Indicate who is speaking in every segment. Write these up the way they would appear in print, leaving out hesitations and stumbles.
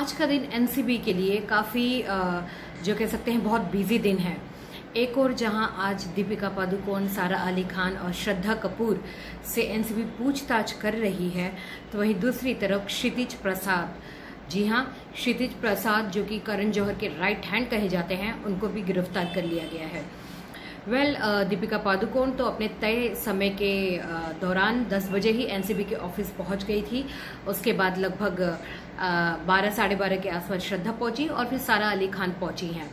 Speaker 1: आज का दिन एनसीबी के लिए काफ़ी जो कह सकते हैं बहुत बिजी दिन है। एक और जहां आज दीपिका पादुकोण, सारा अली खान और श्रद्धा कपूर से एनसीबी पूछताछ कर रही है, तो वहीं दूसरी तरफ क्षितिज प्रसाद, जी हां, क्षितिज प्रसाद जो कि करण जौहर के राइट हैंड कहे जाते हैं, उनको भी गिरफ्तार कर लिया गया है। दीपिका पादुकोण तो अपने तय समय के दौरान 10 बजे ही एनसीबी के ऑफिस पहुंच गई थी। उसके बाद लगभग 12 साढ़े 12 के आसपास श्रद्धा पहुंची और फिर सारा अली खान पहुंची हैं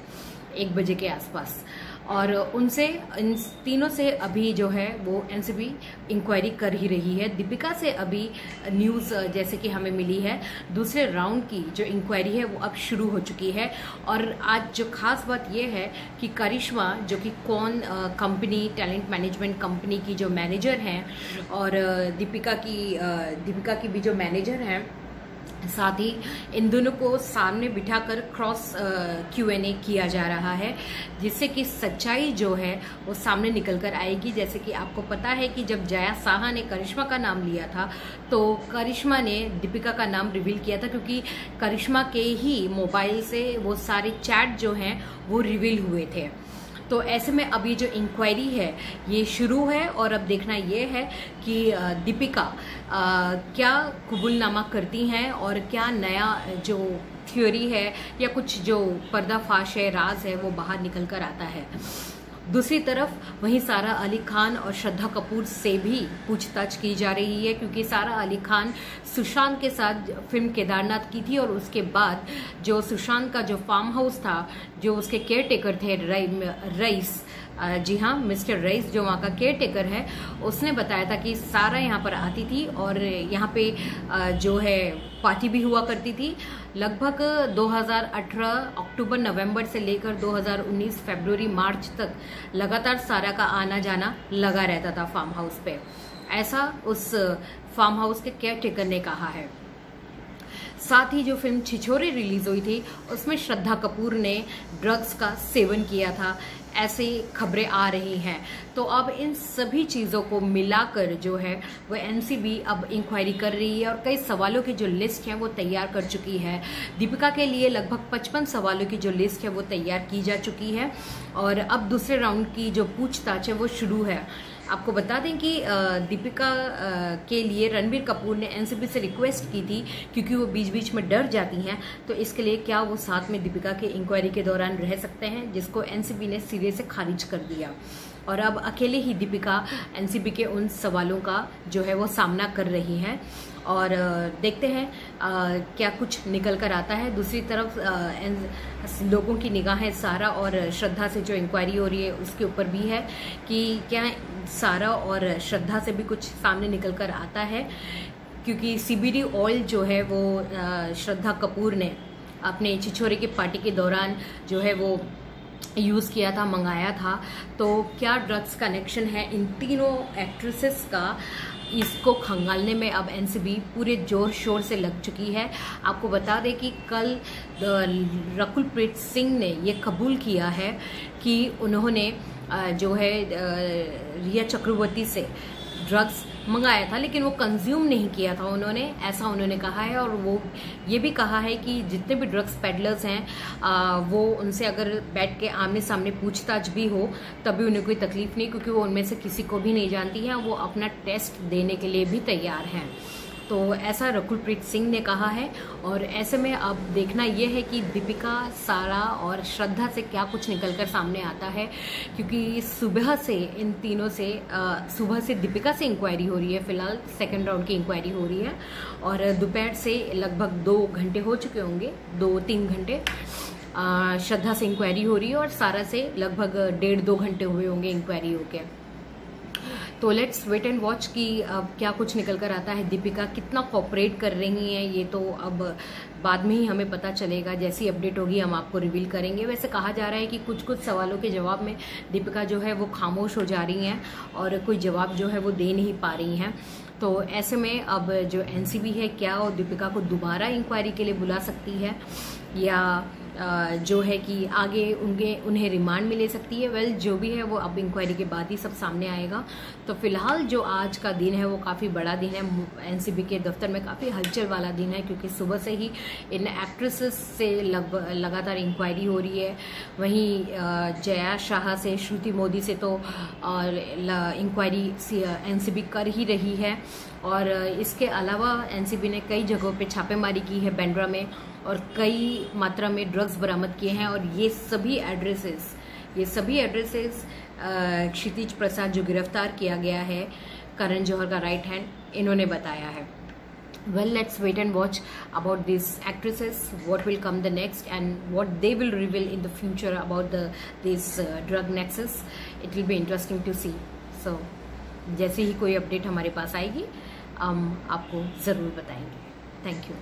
Speaker 1: 1 बजे के आसपास। और उनसे, इन तीनों से अभी जो है वो एनसीबी इंक्वायरी कर ही रही है। दीपिका से अभी न्यूज़ जैसे कि हमें मिली है, दूसरे राउंड की जो इंक्वायरी है वो अब शुरू हो चुकी है। और आज जो खास बात ये है कि करिश्मा, जो कि कौन कंपनी, टैलेंट मैनेजमेंट कंपनी की जो मैनेजर हैं, और दीपिका की भी जो मैनेजर हैं, साथ ही इन दोनों को सामने बिठाकर क्रॉस Q&A किया जा रहा है, जिससे कि सच्चाई जो है वो सामने निकल कर आएगी। जैसे कि आपको पता है कि जब जया साहा ने करिश्मा का नाम लिया था, तो करिश्मा ने दीपिका का नाम रिवील किया था, क्योंकि करिश्मा के ही मोबाइल से वो सारे चैट जो हैं वो रिवील हुए थे। तो ऐसे में अब ये जो इंक्वायरी है ये शुरू है, और अब देखना ये है कि दीपिका क्या कबूलनामा करती हैं और क्या नया जो थ्योरी है या कुछ जो पर्दाफाश है, राज है, वो बाहर निकल कर आता है। दूसरी तरफ वहीं सारा अली खान और श्रद्धा कपूर से भी पूछताछ की जा रही है, क्योंकि सारा अली खान सुशांत के साथ फिल्म केदारनाथ की थी, और उसके बाद जो सुशांत का जो फार्म हाउस था, जो उसके केयर टेकर थे रईस, जी हाँ, मिस्टर रईस जो वहाँ का केयर टेकर है, उसने बताया था कि सारा यहाँ पर आती थी और यहाँ पे जो है पार्टी भी हुआ करती थी। लगभग 2018 अक्टूबर नवंबर से लेकर 2019 फरवरी मार्च तक लगातार सारा का आना जाना लगा रहता था फार्म हाउस पे, ऐसा उस फार्म हाउस के केयर टेकर ने कहा है। साथ ही जो फिल्म छिछोरे रिलीज हुई थी, उसमें श्रद्धा कपूर ने ड्रग्स का सेवन किया था, ऐसी खबरें आ रही हैं। तो अब इन सभी चीज़ों को मिलाकर जो है वो एनसीबी अब इंक्वायरी कर रही है, और कई सवालों की जो लिस्ट है वो तैयार कर चुकी है। दीपिका के लिए लगभग 55 सवालों की जो लिस्ट है वो तैयार की जा चुकी है, और अब दूसरे राउंड की जो पूछताछ है वो शुरू है। आपको बता दें कि दीपिका के लिए रणबीर कपूर ने एनसीबी से रिक्वेस्ट की थी, क्योंकि वो बीच बीच में डर जाती हैं, तो इसके लिए क्या वो साथ में दीपिका के इंक्वायरी के दौरान रह सकते हैं, जिसको एनसीबी ने सिरे से खारिज कर दिया। और अब अकेले ही दीपिका एनसीबी के उन सवालों का जो है वो सामना कर रही हैं, और देखते हैं क्या कुछ निकल कर आता है। दूसरी तरफ लोगों की निगाहें सारा और श्रद्धा से जो इंक्वायरी हो रही है उसके ऊपर भी है कि क्या सारा और श्रद्धा से भी कुछ सामने निकल कर आता है, क्योंकि CBD ऑयल जो है वो श्रद्धा कपूर ने अपने छिछोरे की पार्टी के दौरान जो है वो यूज़ किया था, मंगाया था। तो क्या ड्रग्स कनेक्शन है इन तीनों एक्ट्रेसेस का, इसको खंगालने में अब एनसीबी पूरे जोर शोर से लग चुकी है। आपको बता दें कि कल रकुलप्रीत सिंह ने ये कबूल किया है कि उन्होंने जो है रिया चक्रवर्ती से ड्रग्स मंगाया था, लेकिन वो कंज्यूम नहीं किया था उन्होंने, ऐसा उन्होंने कहा है। और वो ये भी कहा है कि जितने भी ड्रग्स पेडलर्स हैं वो उनसे अगर बैठ के आमने सामने पूछताछ भी हो तभी उन्हें कोई तकलीफ नहीं, क्योंकि वो उनमें से किसी को भी नहीं जानती हैं, वो अपना टेस्ट देने के लिए भी तैयार हैं। तो ऐसा रकुलप्रीत सिंह ने कहा है। और ऐसे में अब देखना यह है कि दीपिका, सारा और श्रद्धा से क्या कुछ निकलकर सामने आता है, क्योंकि सुबह से इन तीनों से सुबह से दीपिका से इंक्वायरी हो रही है, फिलहाल सेकंड राउंड की इंक्वायरी हो रही है, और दोपहर से लगभग 2 घंटे हो चुके होंगे, 2-3 घंटे श्रद्धा से इंक्वायरी हो रही है, और सारा से लगभग 1.5-2 घंटे हुए होंगे इंक्वायरी होके। तो लेट्स वेट एंड वॉच कि अब क्या कुछ निकल कर आता है, दीपिका कितना कोऑपरेट कर रही हैं, ये तो अब बाद में ही हमें पता चलेगा। जैसी अपडेट होगी हम आपको रिवील करेंगे। वैसे कहा जा रहा है कि कुछ कुछ सवालों के जवाब में दीपिका जो है वो खामोश हो जा रही हैं, और कोई जवाब जो है वो दे नहीं पा रही हैं। तो ऐसे में अब जो एनसीबी है, क्या वो दीपिका को दोबारा इंक्वायरी के लिए बुला सकती है, या जो है कि आगे उन्हें रिमांड में ले सकती है। वेल जो भी है वो अब इंक्वायरी के बाद ही सब सामने आएगा। तो फिलहाल जो आज का दिन है वो काफ़ी बड़ा दिन है, एनसीबी के दफ्तर में काफ़ी हलचल वाला दिन है, क्योंकि सुबह से ही इन एक्ट्रेसेस से लगातार इंक्वायरी हो रही है। वहीं जया शाह से, श्रुति मोदी से तो इंक्वायरी एनसीबी कर ही रही है। और इसके अलावा एनसीबी ने कई जगहों पे छापेमारी की है बांद्रा में, और कई मात्रा में ड्रग्स बरामद किए हैं। और ये सभी एड्रेसेस क्षितिज प्रसाद जो गिरफ्तार किया गया है, करण जौहर का राइट हैंड, इन्होंने बताया है। Well, let's wait and watch about these actresses, what will come the next and what they will reveal in the future about this drug nexus. It will be interesting to see. So, जैसे ही कोई update हमारे पास आएगी हम आपको ज़रूर बताएंगे। Thank you.